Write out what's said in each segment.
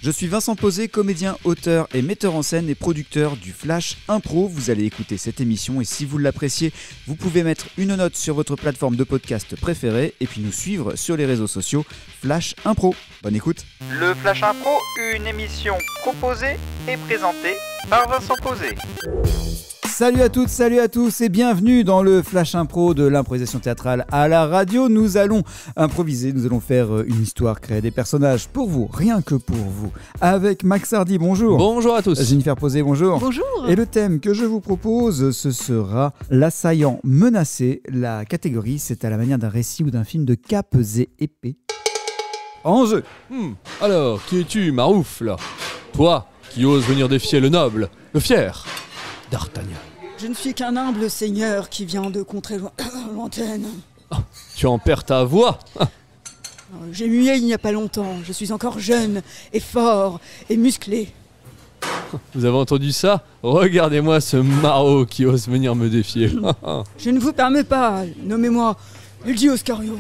Je suis Vincent Posé, comédien, auteur et metteur en scène et producteur du Flash Impro. Vous allez écouter cette émission et si vous l'appréciez, vous pouvez mettre une note sur votre plateforme de podcast préférée et puis nous suivre sur les réseaux sociaux Flash Impro. Bonne écoute. Le Flash Impro, une émission proposée et présentée par Vincent Posé. Salut à toutes, salut à tous et bienvenue dans le Flash Impro de l'improvisation théâtrale à la radio. Nous allons improviser, nous allons faire une histoire, créer des personnages pour vous, rien que pour vous. Avec Max Hardy, bonjour. Bonjour à tous. Jennifer Posé, bonjour. Bonjour. Et le thème que je vous propose, ce sera l'assaillant menacé. La catégorie, c'est à la manière d'un récit ou d'un film de capes et épées. En jeu. Alors, qui es-tu, Maroufle? Toi, qui oses venir défier le noble, le fier, D'Artagnan. Je ne suis qu'un humble seigneur qui vient de contrées lointaines. Tu en perds ta voix. J'ai mué il n'y a pas longtemps. Je suis encore jeune et fort et musclé. Vous avez entendu ça? Regardez-moi ce maraud qui ose venir me défier. Je ne vous permets pas. Nommez-moi Lady Oscario.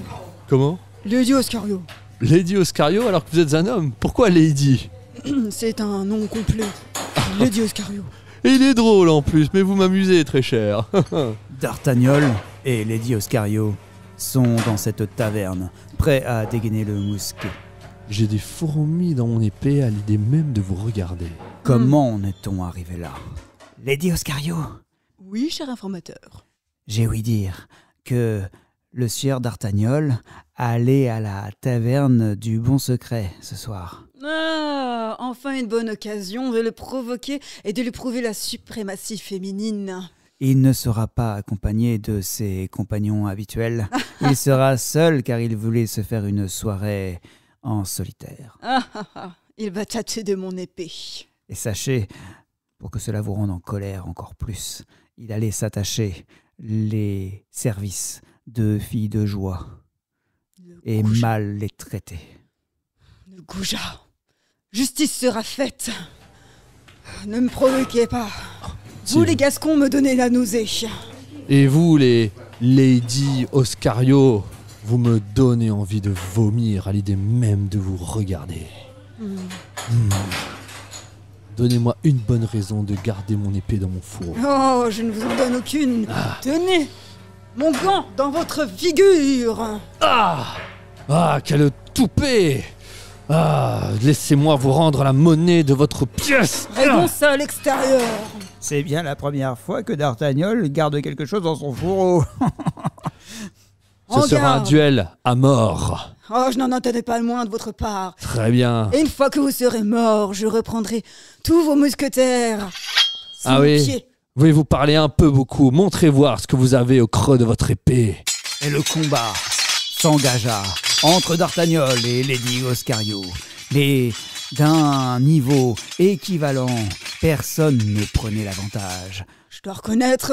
Comment? Lady Oscario. Lady Oscario alors que vous êtes un homme? Pourquoi Lady? C'est un nom complet. Lady Oscario. Et il est drôle en plus, mais vous m'amusez très cher. D'Artagnan et Lady Oscario sont dans cette taverne, prêts à dégainer le mousquet. J'ai des fourmis dans mon épée à l'idée même de vous regarder. Comment en est-on arrivé là? Lady Oscario, Oui, cher informateur. j'ai ouï dire que le sieur d'Artagnan allait à la taverne du Bon Secret ce soir. Ah, enfin une bonne occasion de le provoquer et de lui prouver la suprématie féminine. Il ne sera pas accompagné de ses compagnons habituels. Il sera seul car il voulait se faire une soirée en solitaire. Il va tâter de mon épée. Et sachez, pour que cela vous rende en colère encore plus, il allait s'attacher les services de filles de joie et mal les traiter. Le goujat. Justice sera faite. Ne me provoquez pas. Vous les Gascons me donnez la nausée. Et vous, les Lady Oscario, vous me donnez envie de vomir à l'idée même de vous regarder. Donnez-moi une bonne raison de garder mon épée dans mon four. Oh, je ne vous en donne aucune. Tenez mon gant dans votre figure. Quel toupet! Laissez-moi vous rendre la monnaie de votre pièce. Rayons ça à l'extérieur. C'est bien la première fois que D'Artagnan garde quelque chose dans son fourreau. Ce sera un duel à mort. Oh, je n'en attendais pas le moins de votre part. Très bien. Et une fois que vous serez mort, je reprendrai tous vos mousquetaires. Sous mon pied. Voulez-vous parler un peu beaucoup? Montrez voir ce que vous avez au creux de votre épée. Et le combat s'engagea entre D'Artagnan et Lady Oscario. Mais d'un niveau équivalent, personne ne prenait l'avantage. Je dois reconnaître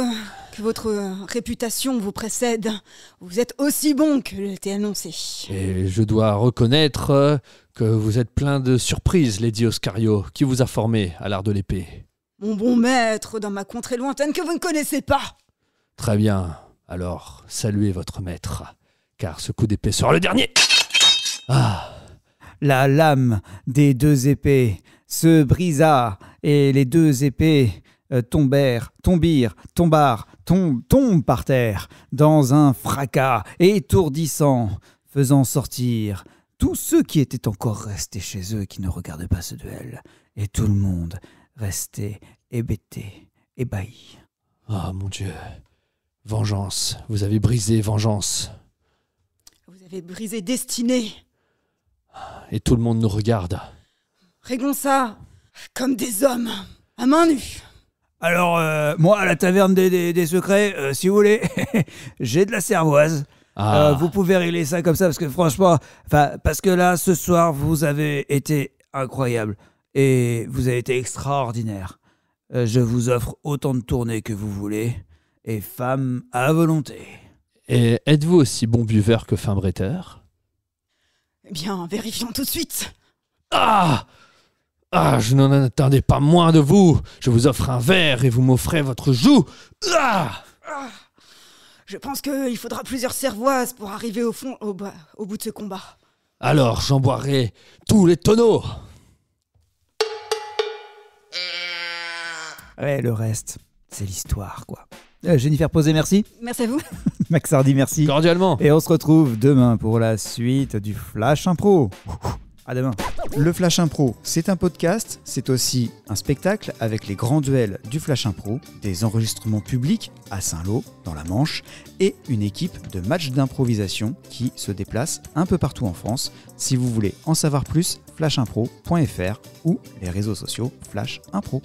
que votre réputation vous précède. Vous êtes aussi bon que l'était annoncé. Et je dois reconnaître que vous êtes plein de surprises, Lady Oscario. Qui vous a formé à l'art de l'épée? Mon bon maître dans ma contrée lointaine que vous ne connaissez pas. Très bien. Alors, saluez votre maître, car ce coup d'épée sera le dernier. La lame des deux épées se brisa et les deux épées tombent par terre dans un fracas étourdissant, faisant sortir tous ceux qui étaient encore restés chez eux qui ne regardaient pas ce duel. Et tout le monde restait hébété, ébahi. Ah, mon Dieu. Vengeance. Vous avez brisé vengeance. Vous avez brisé destinée. Et tout le monde nous regarde. Réglons ça comme des hommes, à main nue. Alors, moi, à la taverne des secrets, si vous voulez, j'ai de la cervoise. Vous pouvez régler ça comme ça, parce que franchement, parce que là, ce soir, vous avez été incroyable. Et vous avez été extraordinaire. Je vous offre autant de tournées que vous voulez. Et femme à volonté. Et êtes-vous aussi bon buveur que fin bretteur? Eh bien, vérifions tout de suite. Je n'en attendais pas moins de vous. Je vous offre un verre et vous m'offrez votre joue. Je pense qu'il faudra plusieurs cervoises pour arriver au bout de ce combat. Alors j'en boirai tous les tonneaux. Ouais, le reste, c'est l'histoire, quoi. Jennifer Posé, merci. Merci à vous. Max Hardy, merci. Cordialement. Et on se retrouve demain pour la suite du Flash Impro. À demain. Le Flash Impro, c'est un podcast, c'est aussi un spectacle avec les grands duels du Flash Impro, des enregistrements publics à Saint-Lô, dans la Manche, et une équipe de matchs d'improvisation qui se déplace un peu partout en France. Si vous voulez en savoir plus, flashimpro.fr ou les réseaux sociaux Flash Impro.